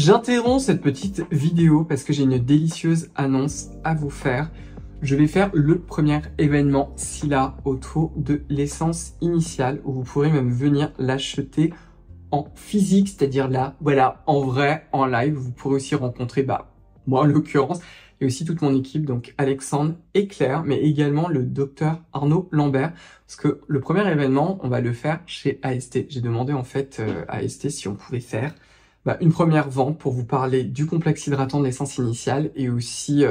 J'interromps cette petite vidéo parce que j'ai une délicieuse annonce à vous faire. Je vais faire le premier événement SILA autour de l'essence initiale où vous pourrez même venir l'acheter en physique, c'est-à-dire là, voilà, en vrai, en live. Vous pourrez aussi rencontrer, moi en l'occurrence, et aussi toute mon équipe, donc Alexandre et Claire, mais également le docteur Arnaud Lambert, parce que le premier événement, on va le faire chez AST. J'ai demandé en fait à AST si on pouvait faire une première vente pour vous parler du complexe hydratant de l'essence initiale et aussi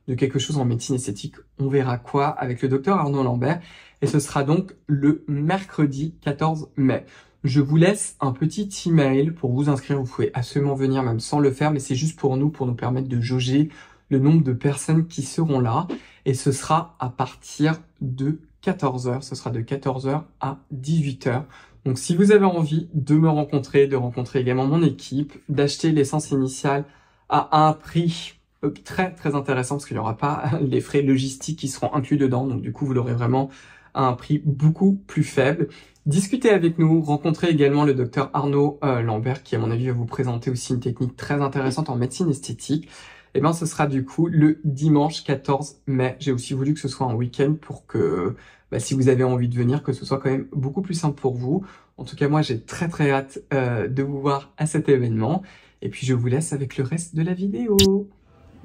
de quelque chose en médecine esthétique. On verra quoi avec le docteur Arnaud Lambert. Et ce sera donc le mercredi 14 mai. Je vous laisse un petit email pour vous inscrire. Vous pouvez absolument venir même sans le faire, mais c'est juste pour nous permettre de jauger le nombre de personnes qui seront là. Et ce sera à partir de 14h. Ce sera de 14h à 18h. Donc si vous avez envie de me rencontrer, de rencontrer également mon équipe, d'acheter l'essence initiale à un prix très très intéressant parce qu'il n'y aura pas les frais logistiques qui seront inclus dedans. Donc du coup, vous l'aurez vraiment à un prix beaucoup plus faible. Discutez avec nous, rencontrez également le docteur Arnaud Lambert qui à mon avis va vous présenter aussi une technique très intéressante en médecine esthétique. Et ce sera du coup le dimanche 14 mai. J'ai aussi voulu que ce soit un week-end pour que si vous avez envie de venir, que ce soit quand même beaucoup plus simple pour vous. En tout cas, moi, j'ai très très hâte de vous voir à cet événement. Et puis, je vous laisse avec le reste de la vidéo.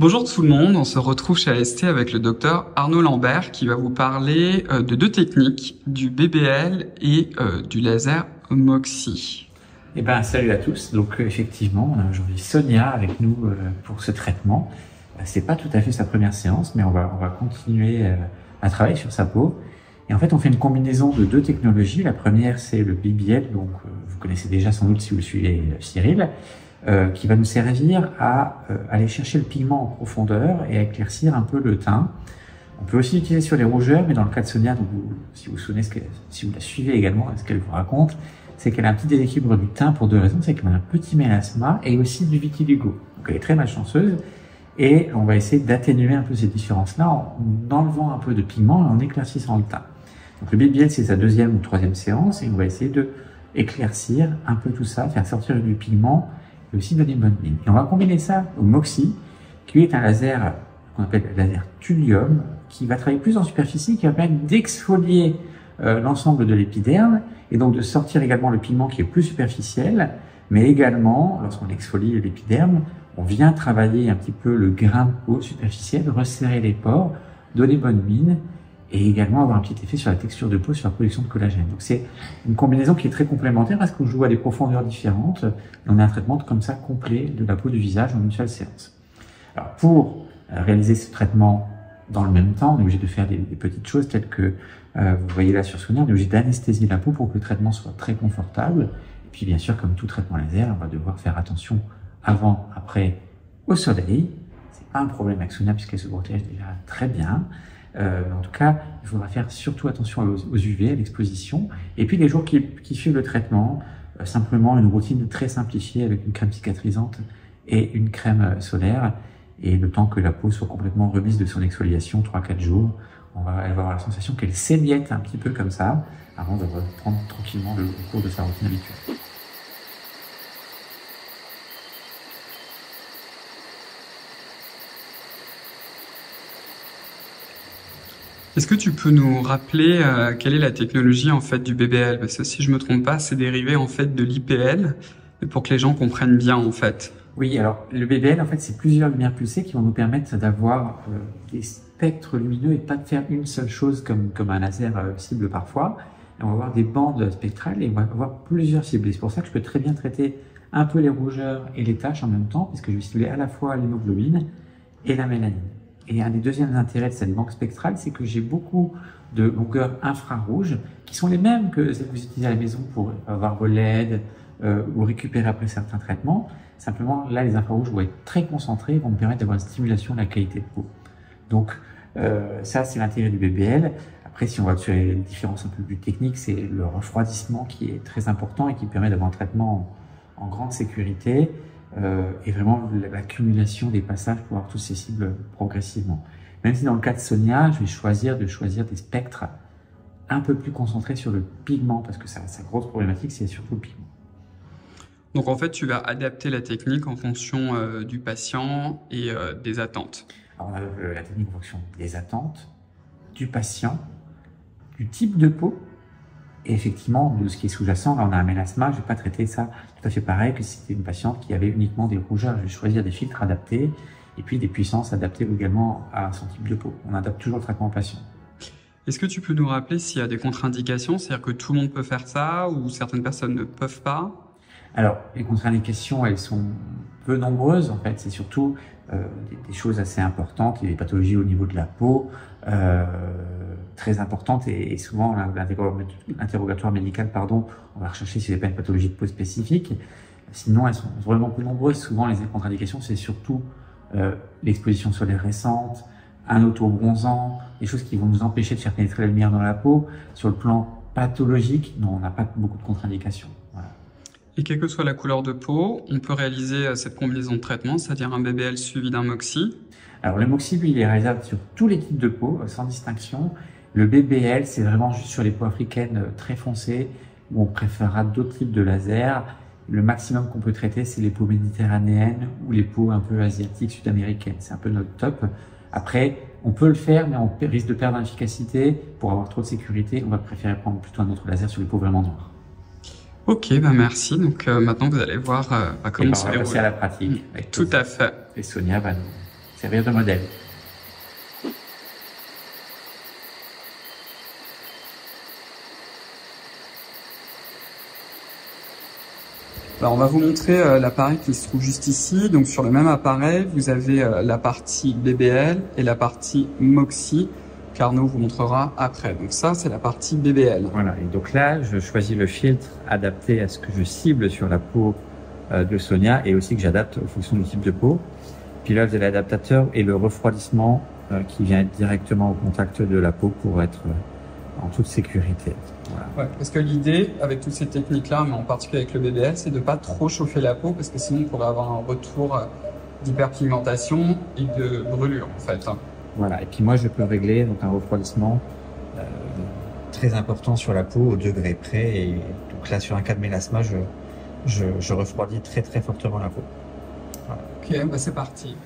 Bonjour tout le monde, on se retrouve chez AST avec le docteur Arnaud Lambert qui va vous parler de deux techniques, du BBL et du laser MOXIE. Salut à tous. Donc effectivement, on a aujourd'hui Sonia avec nous pour ce traitement. C'est pas tout à fait sa première séance, mais on va continuer à travailler sur sa peau. Et en fait, on fait une combinaison de deux technologies. La première, c'est le BBL, donc vous connaissez déjà sans doute si vous suivez Cyril, qui va nous servir à aller chercher le pigment en profondeur et à éclaircir un peu le teint. On peut aussi l'utiliser sur les rougeurs, mais dans le cas de Sonia, donc si vous vous souvenez, si vous la suivez également, ce qu'elle vous raconte, c'est qu'elle a un petit déséquilibre du teint pour deux raisons. C'est qu'elle a un petit mélasma et aussi du vitiligo. Donc elle est très malchanceuse. Et on va essayer d'atténuer un peu ces différences-là en enlevant un peu de pigment et en éclaircissant le teint. Donc le BBL, c'est sa deuxième ou troisième séance et on va essayer de éclaircir un peu tout ça, faire sortir du pigment et aussi donner une bonne mine. Et on va combiner ça au MOXIE, qui est un laser qu'on appelle le laser thulium, qui va travailler plus en superficie, qui va permettre d'exfolier l'ensemble de l'épiderme et donc de sortir également le pigment qui est plus superficiel, mais également, lorsqu'on exfolie l'épiderme, on vient travailler un petit peu le grain de peau superficiel, resserrer les pores, donner bonne mine et également avoir un petit effet sur la texture de peau, sur la production de collagène. Donc c'est une combinaison qui est très complémentaire parce qu'on joue à des profondeurs différentes et on a un traitement comme ça complet de la peau du visage en une seule séance. Alors pour réaliser ce traitement dans le même temps, on est obligé de faire des petites choses telles que, vous voyez là sur Sonia, on est obligé d'anesthésier la peau pour que le traitement soit très confortable. Et puis bien sûr, comme tout traitement laser, on va devoir faire attention avant, après, au soleil. C'est pas un problème avec Sonia puisqu'elle se protège déjà très bien. En tout cas, il faudra faire surtout attention aux UV, à l'exposition. Et puis les jours qui suivent le traitement, simplement une routine très simplifiée avec une crème cicatrisante et une crème solaire. Et le temps que la peau soit complètement remise de son exfoliation, 3-4 jours, elle va avoir la sensation qu'elle s'émiette un petit peu comme ça, avant de reprendre tranquillement le cours de sa routine habituelle. Est-ce que tu peux nous rappeler quelle est la technologie en fait du BBL? Parce que si je me trompe pas, c'est dérivé en fait de l'IPL, pour que les gens comprennent bien en fait. Oui, alors le BBL en fait c'est plusieurs lumières pulsées qui vont nous permettre d'avoir des spectres lumineux et pas de faire une seule chose comme un laser cible parfois. Et on va avoir des bandes spectrales et on va avoir plusieurs cibles. Et c'est pour ça que je peux très bien traiter un peu les rougeurs et les taches en même temps, puisque je vais cibler à la fois l'hémoglobine et la mélanine. Et un des deuxièmes intérêts de cette banque spectrale, c'est que j'ai beaucoup de longueurs infrarouges qui sont les mêmes que celles que vous utilisez à la maison pour avoir vos LED ou récupérer après certains traitements. Simplement, là, les infrarouges vont être très concentrés et vont me permettre d'avoir une stimulation de la qualité de peau. Donc, ça, c'est l'intérêt du BBL. Après, si on va sur les différences un peu plus techniques, c'est le refroidissement qui est très important et qui permet d'avoir un traitement en grande sécurité. Et vraiment l'accumulation des passages pour avoir tous ces cibles progressivement. Même si dans le cas de Sonia, je vais choisir des spectres un peu plus concentrés sur le pigment, parce que sa grosse problématique, c'est surtout le pigment. Donc en fait, tu vas adapter la technique en fonction du patient et des attentes. Alors, on a la technique en fonction des attentes, du patient, du type de peau, et effectivement, de ce qui est sous-jacent. Là, on a un mélasma, je vais pas traiter ça tout à fait pareil que si c'était une patiente qui avait uniquement des rougeurs. Je vais choisir des filtres adaptés, et puis des puissances adaptées également à son type de peau. On adapte toujours le traitement au patient. Est-ce que tu peux nous rappeler s'il y a des contre-indications, c'est-à-dire que tout le monde peut faire ça ou certaines personnes ne peuvent pas? Alors, les contre-indications, elles sont peu nombreuses en fait. C'est surtout des choses assez importantes, il y a des pathologies au niveau de la peau très importantes et souvent l'interrogatoire médical, pardon, on va rechercher s'il n'y a pas une pathologie de peau spécifique. Sinon, elles sont vraiment peu nombreuses. Souvent, les contre-indications, c'est surtout l'exposition solaire récente, un auto-bronzant, des choses qui vont nous empêcher de faire pénétrer la lumière dans la peau. Sur le plan pathologique, non, on n'a pas beaucoup de contre-indications. Voilà. Et quelle que soit la couleur de peau, on peut réaliser cette combinaison de traitement, c'est-à-dire un BBL suivi d'un MOXY. Alors le MOXY, lui, il est réalisable sur tous les types de peau, sans distinction. Le BBL, c'est vraiment juste sur les peaux africaines très foncées, où on préférera d'autres types de lasers. Le maximum qu'on peut traiter, c'est les peaux méditerranéennes ou les peaux un peu asiatiques, sud-américaines. C'est un peu notre top. Après, on peut le faire, mais on risque de perdre en efficacité. Pour avoir trop de sécurité, on va préférer prendre plutôt un autre laser sur les peaux vraiment noires. Ok, bah merci. Donc maintenant, vous allez voir comment ça va passer à la pratique. Tout à fait. Et Sonia va nous servir de modèle. Alors on va vous montrer l'appareil qui se trouve juste ici. Donc sur le même appareil, vous avez la partie BBL et la partie MOXY qu'Arnaud vous montrera après. Donc ça, c'est la partie BBL. Voilà, et donc là, je choisis le filtre adapté à ce que je cible sur la peau de Sonia et aussi que j'adapte en fonction du type de peau. Puis là, vous avez l'adaptateur et le refroidissement qui vient être directement au contact de la peau pour être en toute sécurité. Voilà. Ouais, parce que l'idée, avec toutes ces techniques-là, mais en particulier avec le BBL, c'est de ne pas trop chauffer la peau parce que sinon on pourrait avoir un retour d'hyperpigmentation et de brûlure en fait. Voilà, et puis moi je peux régler donc un refroidissement très important sur la peau au degré près. Et donc là, sur un cas de mélasma, je refroidis très très fortement la peau. Voilà. Ok, bah c'est parti.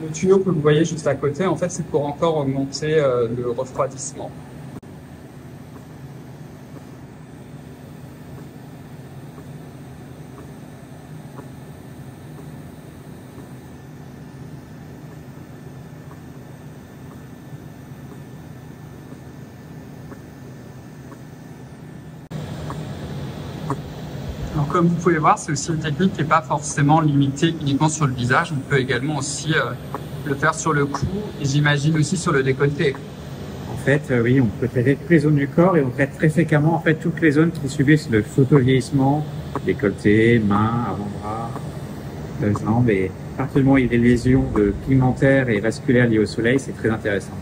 Le tuyau que vous voyez juste à côté, en fait, c'est pour encore augmenter le refroidissement. Alors, comme vous pouvez voir, c'est aussi une technique qui n'est pas forcément limitée uniquement sur le visage. On peut également aussi le faire sur le cou et j'imagine aussi sur le décolleté. En fait, oui, on peut traiter toutes les zones du corps et on traite très fréquemment en fait toutes les zones qui subissent le photovieillissement, décolleté, mains, avant-bras, jambes. Et à partir du moment où il y a des lésions pigmentaires et vasculaires liées au soleil, c'est très intéressant.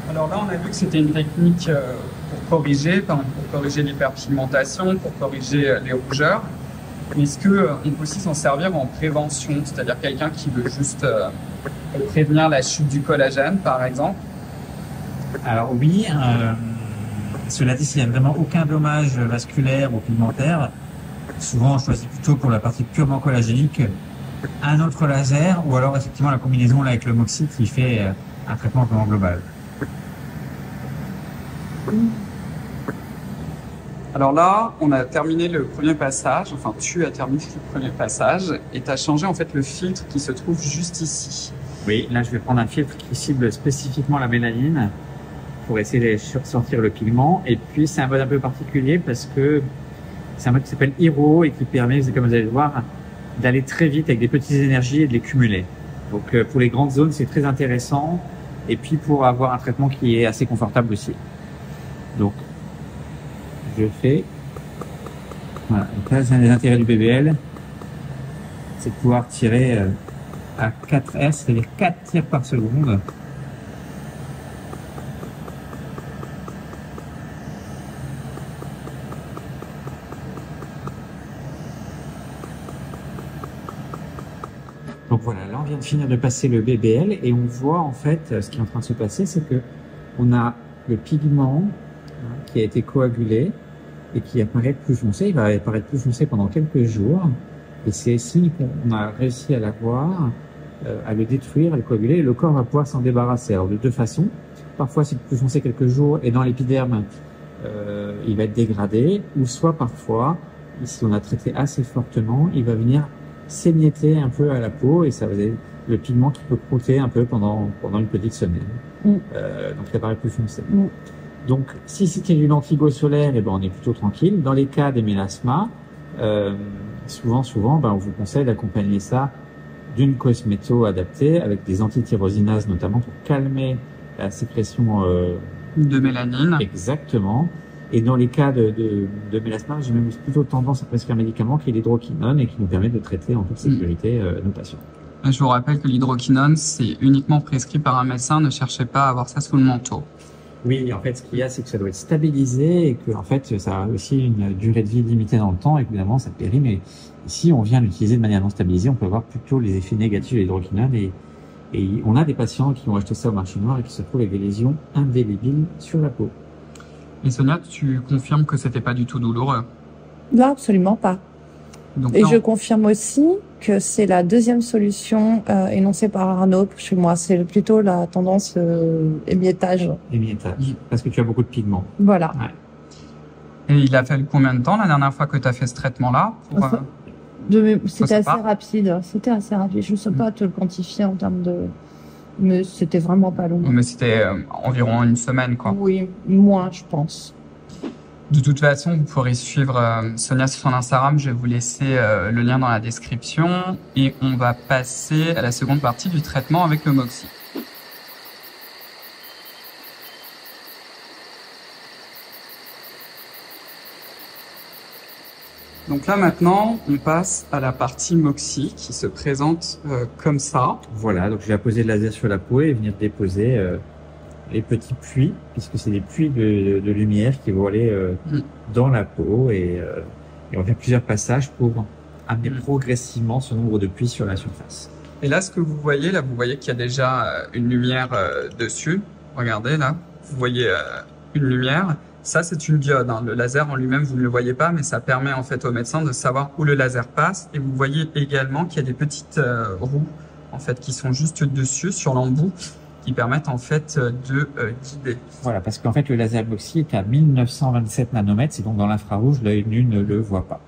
Alors là, on a vu que c'était une technique pour corriger l'hyperpigmentation, pour corriger les rougeurs. Mais est-ce qu'on peut aussi s'en servir en prévention, c'est-à-dire quelqu'un qui veut juste prévenir la chute du collagène, par exemple? Alors oui, cela dit, s'il n'y a vraiment aucun dommage vasculaire ou pigmentaire, souvent on choisit plutôt pour la partie purement collagénique un autre laser ou alors effectivement la combinaison là, avec le MOXY qui fait un traitement vraiment global. Alors là, on a terminé le premier passage, enfin tu as terminé le premier passage et tu as changé en fait le filtre qui se trouve juste ici. Oui, là je vais prendre un filtre qui cible spécifiquement la mélanine pour essayer de sortir le pigment. Et puis c'est un mode un peu particulier parce que c'est un mode qui s'appelle Hero et qui permet, comme vous allez le voir, d'aller très vite avec des petites énergies et de les cumuler. Donc pour les grandes zones, c'est très intéressant. Et puis pour avoir un traitement qui est assez confortable aussi. Donc je fais. Voilà. Donc là, c'est un des intérêts du BBL, c'est de pouvoir tirer à 4S, c'est-à-dire 4 tirs par seconde. Donc voilà, là on vient de finir de passer le BBL et on voit en fait ce qui est en train de se passer, c'est que on a le pigment qui a été coagulé et qui apparaît plus foncé. Il va apparaître plus foncé pendant quelques jours et c'est signe qu'on a réussi à l'avoir, à le détruire, à le coaguler et le corps va pouvoir s'en débarrasser. Alors de deux façons, parfois c'est plus foncé quelques jours et dans l'épiderme il va être dégradé, ou soit parfois, si on a traité assez fortement, il va venir s'émietter un peu à la peau et ça va être le pigment qui peut croûter un peu pendant une petite semaine. Donc il apparaît plus foncé. Donc si c'était du lentigo solaire, et ben on est plutôt tranquille. Dans les cas des mélasmas, souvent, on vous conseille d'accompagner ça d'une cosméto adaptée avec des antithyrosinases notamment pour calmer la sécrétion de mélanine. Exactement. Et dans les cas de mélasma, j'ai même plutôt tendance à prescrire un médicament qui est l'hydroquinone et qui nous permet de traiter en toute sécurité nos patients. Je vous rappelle que l'hydroquinone, c'est uniquement prescrit par un médecin. Ne cherchez pas à avoir ça sous le manteau. Oui, en fait, ce qu'il y a, c'est que ça doit être stabilisé et que, en fait, ça a aussi une durée de vie limitée dans le temps. Évidemment, ça périt, mais si on vient l'utiliser de manière non stabilisée, on peut avoir plutôt les effets négatifs de l'hydroquinone et on a des patients qui ont acheté ça au marché noir et qui se retrouvent avec des lésions indélébiles sur la peau. Et Sonia, tu confirmes que c'était pas du tout douloureux? Non, absolument pas. Donc, et je confirme aussi que c'est la deuxième solution énoncée par Arnaud chez moi. C'est plutôt la tendance émiettage. Émiettage, parce que tu as beaucoup de pigments. Voilà. Ouais. Et il a fallu combien de temps la dernière fois que tu as fait ce traitement-là C'était assez rapide. C'était assez rapide. Je ne sais pas te le quantifier en termes de... Mais c'était vraiment pas long. Mais c'était environ une semaine, quoi. Oui, moins, je pense. De toute façon, vous pourrez suivre Sonia sur son Instagram. Je vais vous laisser le lien dans la description. Et on va passer à la seconde partie du traitement avec le Moxy. Donc là maintenant, on passe à la partie Moxy qui se présente comme ça. Voilà, donc je vais poser le laser sur la peau et venir déposer les petits puits, puisque c'est des puits de lumière qui vont aller dans la peau et on va faire plusieurs passages pour amener progressivement ce nombre de puits sur la surface. Et là, ce que vous voyez, là, vous voyez qu'il y a déjà une lumière dessus. Regardez là, vous voyez une lumière. Ça, c'est une diode. Hein. Le laser en lui-même, vous ne le voyez pas, mais ça permet en fait au médecin de savoir où le laser passe. Et vous voyez également qu'il y a des petites roues en fait qui sont juste dessus sur l'embout, qui permettent en fait de guider. Voilà, parce qu'en fait le laser Moxy est à 1927 nanomètres, c'est donc dans l'infrarouge, l'œil nu ne le voit pas.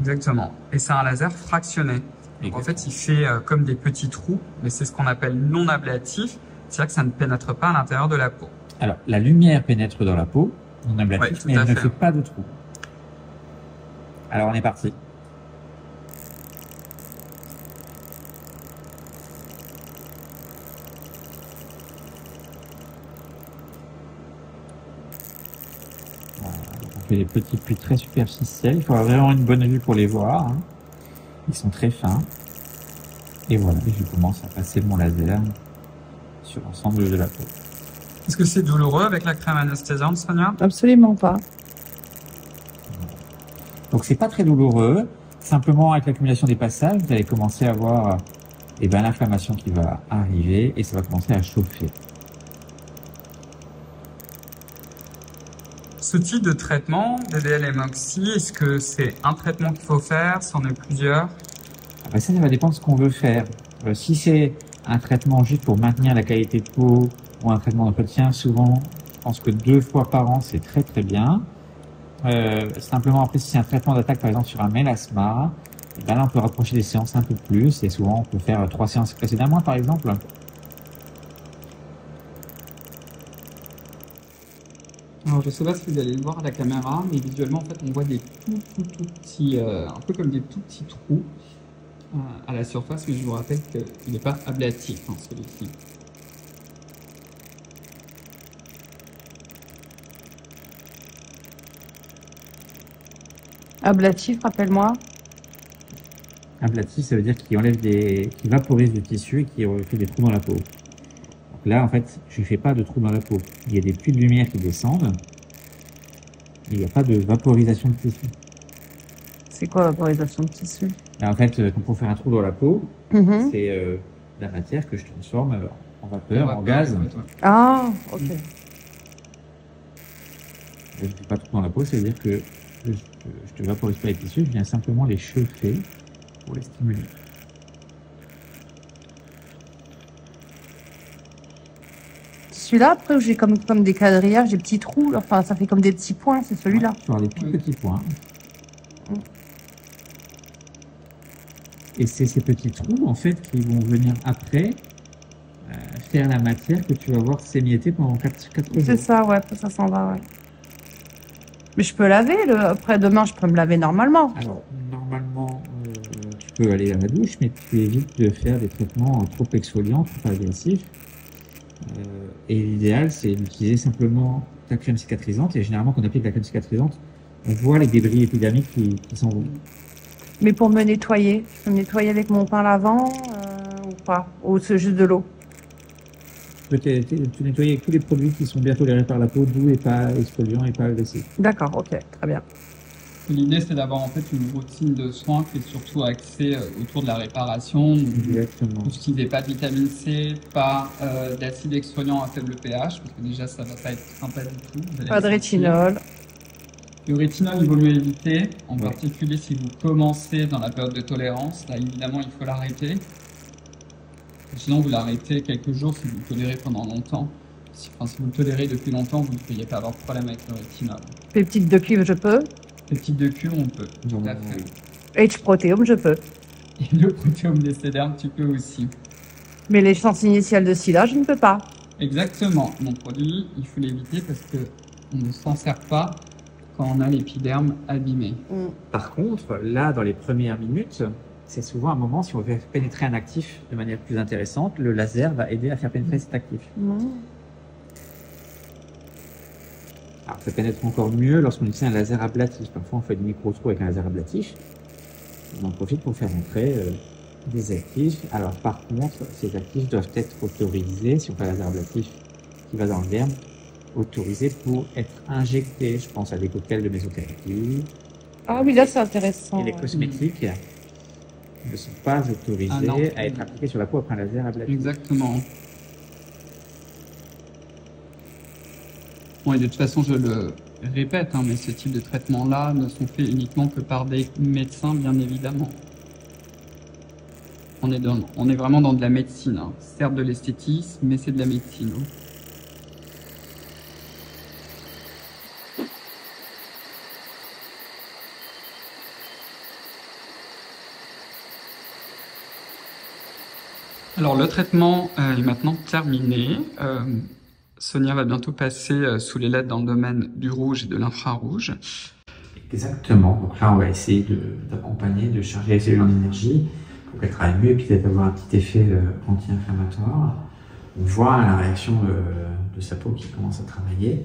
Exactement. Et c'est un laser fractionné. Donc, en fait, il fait comme des petits trous, mais c'est ce qu'on appelle non ablatif, c'est-à-dire que ça ne pénètre pas à l'intérieur de la peau. Alors, la lumière pénètre dans la peau, non ablatif, mais elle ne fait pas de trous. Alors, on est parti. On fait des petits puits très superficiels. Il faut avoir vraiment une bonne vue pour les voir. Hein. Ils sont très fins. Et voilà, je commence à passer mon laser sur l'ensemble de la peau. Est-ce que c'est douloureux avec la crème anesthésiante, Sonia? Absolument pas. Donc c'est pas très douloureux. Simplement avec l'accumulation des passages, vous allez commencer à voir l'inflammation qui va arriver et ça va commencer à chauffer. Ce type de traitement, BBL et Moxy, est-ce que c'est un traitement qu'il faut faire, c'en est plusieurs? Ça va dépendre de ce qu'on veut faire. Si c'est un traitement juste pour maintenir la qualité de peau ou un traitement d'entretien, souvent, je pense que 2 fois par an, c'est très très bien. Simplement, après, si c'est un traitement d'attaque, par exemple, sur un mélasma, là, on peut rapprocher des séances un peu plus et souvent, on peut faire 3 séances précédemment, d'un mois, par exemple. Alors, je ne sais pas si vous allez le voir à la caméra, mais visuellement, en fait, on voit des tout petits, un peu comme des tout petits trous à la surface, mais je vous rappelle qu'il n'est pas ablatif, hein, celui-ci. Ablatif, rappelle-moi. Ablatif, ça veut dire qu'il enlève qui vaporise le tissu et qui fait des trous dans la peau. Donc là, en fait, je ne fais pas de trous dans la peau. Il y a des puits de lumière qui descendent. Il n'y a pas de vaporisation de tissu. C'est quoi vaporisation de tissu? En fait, pour faire un trou dans la peau, c'est la matière que je transforme en vapeur, en gaz. Ah, ok. Je ne fais pas trou dans la peau, ça veut dire que je te vaporise pas les tissus, je viens simplement les chauffer pour les stimuler. Celui-là, après, j'ai comme des quadrillages, des petits trous. Enfin, ça fait comme des petits points, c'est celui-là. Ouais, tu vas avoir des petits points. Et c'est ces petits trous, en fait, qui vont venir après faire la matière que tu vas voir s'émietter pendant 4 jours. C'est ça, ouais, ça s'en va, ouais. Mais je peux laver, après demain, je peux me laver normalement. Alors, normalement, tu peux aller à la douche, mais tu évites de faire des traitements trop exfoliants, trop agressifs. Et l'idéal, c'est d'utiliser simplement ta crème cicatrisante. Et généralement, quand on applique la crème cicatrisante, on voit les débris épidermiques qui s'en vont. Mais pour me nettoyer avec mon pain lavant ou pas? Ou c'est juste de l'eau? Tu peux te nettoyer avec tous les produits qui sont bien tolérés par la peau, doux et pas exfoliants et pas agressifs. D'accord, ok, très bien. L'idée, c'est d'avoir en fait une routine de soins qui est surtout axée autour de la réparation. Exactement. Tout ce qui n'est pas de vitamine C, pas d'acide exfoliant à faible pH, parce que déjà, ça va pas être sympa du tout. Pas de rétinol. Le rétinol, il vaut mieux éviter, en particulier si vous commencez dans la période de tolérance. Là, évidemment, il faut l'arrêter. Sinon, vous l'arrêtez quelques jours si vous le tolérez pendant longtemps. Si vous le tolérez depuis longtemps, vous ne pourriez pas avoir de problème avec le rétinol. Peptide de cuivre, je peux. Peptide de cuivre, on peut, tout à fait. H-protéome, je peux. Et le protéome des sédermes, tu peux aussi. Mais l'essence initiale de Scylla, je ne peux pas. Exactement. Mon produit, il faut l'éviter parce qu'on ne s'en sert pas quand on a l'épiderme abîmé. Par contre, là, dans les premières minutes, c'est souvent un moment, si on veut pénétrer un actif de manière plus intéressante, le laser va aider à faire pénétrer cet actif. Alors, ça pénètre encore mieux lorsqu'on utilise un laser ablatif. Parfois, on fait des micro-trous avec un laser ablatif. On en profite pour faire entrer des actifs. Alors, par contre, ces actifs doivent être autorisés, si on fait un laser ablatif qui va dans le derme, autorisés pour être injectés. Je pense à des cocktails de mésothérapie. Ah oui, là, c'est intéressant. Et les cosmétiques ne sont pas autorisés à être appliqués sur la peau après un laser ablatif. Exactement. Bon, et de toute façon, je le répète, mais ce type de traitements-là ne sont faits uniquement que par des médecins, bien évidemment. On est vraiment dans de la médecine. Certes de l'esthétisme, mais c'est de la médecine. Alors le traitement est maintenant terminé. Sonia va bientôt passer sous les LED dans le domaine du rouge et de l'infrarouge. Exactement. Donc là, on va essayer d'accompagner, de charger les cellules en énergie pour qu'elles travaillent mieux et puis peut-être avoir un petit effet anti-inflammatoire. On voit la réaction de sa peau qui commence à travailler.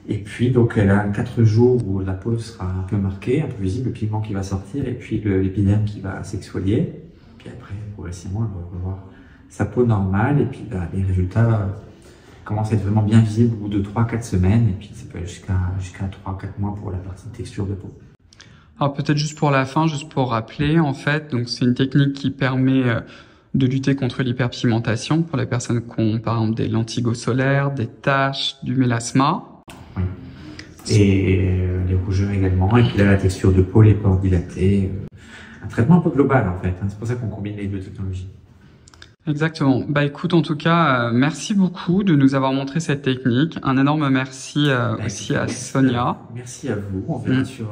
Et puis, donc, elle a 4 jours où la peau sera un peu marquée, un peu visible, le pigment qui va sortir et puis l'épiderme qui va s'exfolier. Puis après, progressivement, elle va revoir sa peau normale et puis les résultats commencent à être vraiment bien visibles au bout de 3-4 semaines et puis ça peut aller jusqu'à 3-4 mois pour la partie texture de peau. Alors peut-être juste pour la fin, juste pour rappeler, en fait, donc c'est une technique qui permet de lutter contre l'hyperpigmentation pour les personnes qui ont par exemple des lentilles solaires, des taches, du mélasma. Oui. Et les rougeurs également, et puis là la texture de peau, les pores dilatés. Un traitement un peu global en fait, c'est pour ça qu'on combine les deux technologies. Exactement. Bah écoute, en tout cas, merci beaucoup de nous avoir montré cette technique. Un énorme merci aussi à Sonia. Merci à vous. On verra sur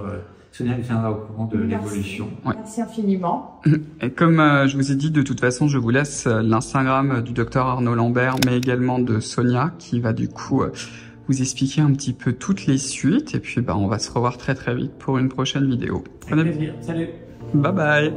Sonia nous tiendra au courant de l'évolution. Ouais. Merci infiniment. Et comme je vous ai dit, de toute façon, je vous laisse l'Instagram du docteur Arnaud Lambert, mais également de Sonia, qui va du coup vous expliquer un petit peu toutes les suites. Et puis, on va se revoir très très vite pour une prochaine vidéo. Avec plaisir. Salut. Bye bye.